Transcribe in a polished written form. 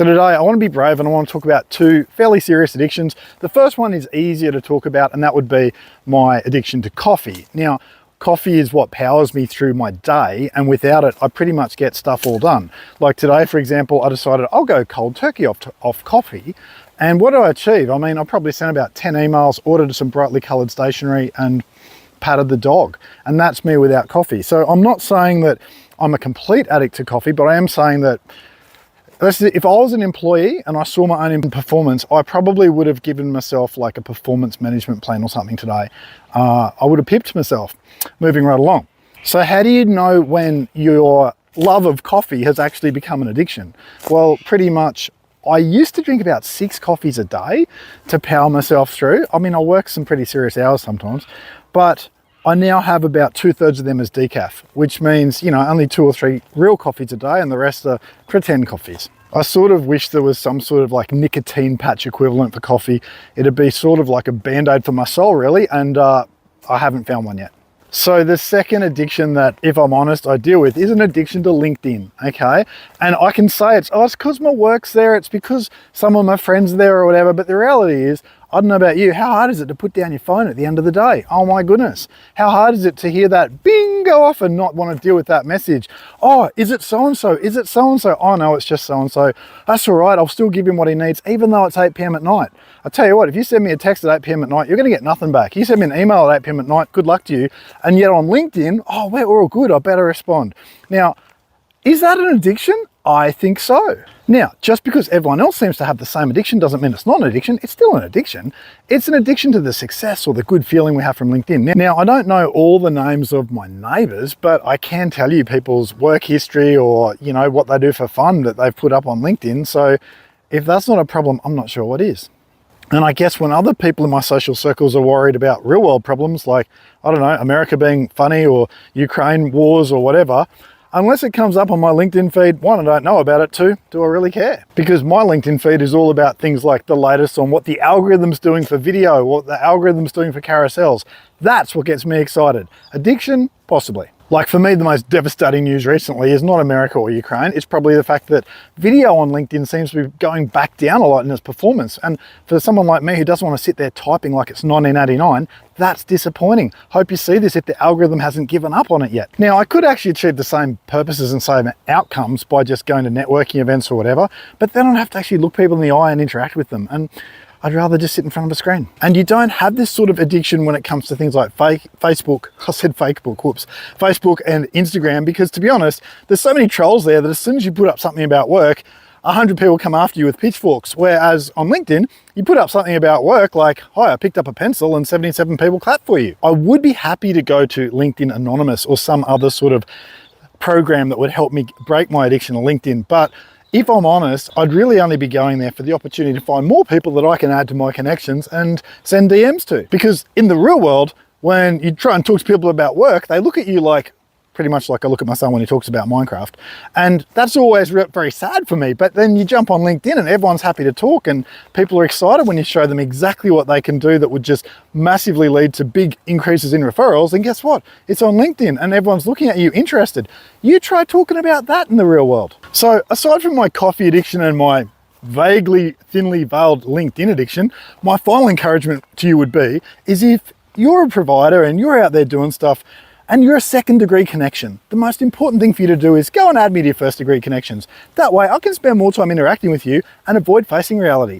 So today I want to be brave and I want to talk about two fairly serious addictions. The first one is easier to talk about, and that would be my addiction to coffee. Now, coffee is what powers me through my day, and without it, I pretty much get stuff all done. Like today, for example, I decided I'll go cold turkey off coffee. And what did I achieve? I mean, I probably sent about 10 emails, ordered some brightly colored stationery, and patted the dog. And that's me without coffee. So I'm not saying that I'm a complete addict to coffee, but I am saying that if I was an employee and I saw my own performance, I probably would have given myself like a performance management plan or something today. I would have pipped myself. Moving right along. So how do you know when your love of coffee has actually become an addiction? Well, pretty much I used to drink about 6 coffees a day to power myself through. I mean, I work some pretty serious hours sometimes, but I now have about 2/3 of them as decaf, which means, you know, only 2 or 3 real coffees a day and the rest are pretend coffees. I sort of wish there was some sort of like nicotine patch equivalent for coffee. It'd be sort of like a band-aid for my soul, really, and I haven't found one yet. So the second addiction that, if I'm honest, I deal with is an addiction to LinkedIn, okay? And I can say it's because my work's there, it's because some of my friends are there or whatever, but the reality is, I don't know about you, how hard is it to put down your phone at the end of the day? Oh my goodness. How hard is it to hear that bing go off and not want to deal with that message? Oh, is it so-and-so? Is it so-and-so? Oh no, it's just so-and-so. That's all right, I'll still give him what he needs, even though it's 8 p.m. at night. I tell you what, if you send me a text at 8 p.m. at night, you're going to get nothing back. You send me an email at 8 p.m. at night, good luck to you. And yet on LinkedIn, oh, we're all good, I better respond. Now, is that an addiction? I think so. Now, just because everyone else seems to have the same addiction doesn't mean it's not an addiction. It's still an addiction. It's an addiction to the success or the good feeling we have from LinkedIn. Now, I don't know all the names of my neighbors, but I can tell you people's work history or, you know, what they do for fun that they've put up on LinkedIn. So if that's not a problem, I'm not sure what is. And I guess when other people in my social circles are worried about real world problems like, I don't know, America being funny or Ukraine wars or whatever, unless it comes up on my LinkedIn feed, one, I don't know about it, two, do I really care? Because my LinkedIn feed is all about things like the latest on what the algorithm's doing for video, what the algorithm's doing for carousels. That's what gets me excited. Addiction? Possibly. Like for me, the most devastating news recently is not America or Ukraine. It's probably the fact that video on LinkedIn seems to be going back down a lot in its performance. And for someone like me who doesn't want to sit there typing like it's 1989, that's disappointing. Hope you see this if the algorithm hasn't given up on it yet. Now, I could actually achieve the same purposes and same outcomes by just going to networking events or whatever, but then I'd have to actually look people in the eye and interact with them. And I'd rather just sit in front of a screen. And you don't have this sort of addiction when it comes to things like Facebook, I said Facebook, whoops, Facebook and Instagram, because to be honest, there's so many trolls there that as soon as you put up something about work, 100 people come after you with pitchforks. Whereas on LinkedIn, you put up something about work like, hi, I picked up a pencil and 77 people clap for you. I would be happy to go to LinkedIn Anonymous or some other sort of program that would help me break my addiction to LinkedIn. But if I'm honest, I'd really only be going there for the opportunity to find more people that I can add to my connections and send DMs to. Because in the real world, when you try and talk to people about work, they look at you like, pretty much like I look at my son when he talks about Minecraft. And that's always very sad for me. But then you jump on LinkedIn and everyone's happy to talk and people are excited when you show them exactly what they can do that would just massively lead to big increases in referrals. And guess what? It's on LinkedIn and everyone's looking at you interested. You try talking about that in the real world. So aside from my coffee addiction and my vaguely thinly veiled LinkedIn addiction, my final encouragement to you would be, is if you're a provider and you're out there doing stuff and you're a second-degree connection, the most important thing for you to do is go and add me to your first-degree connections. That way I can spend more time interacting with you and avoid facing reality.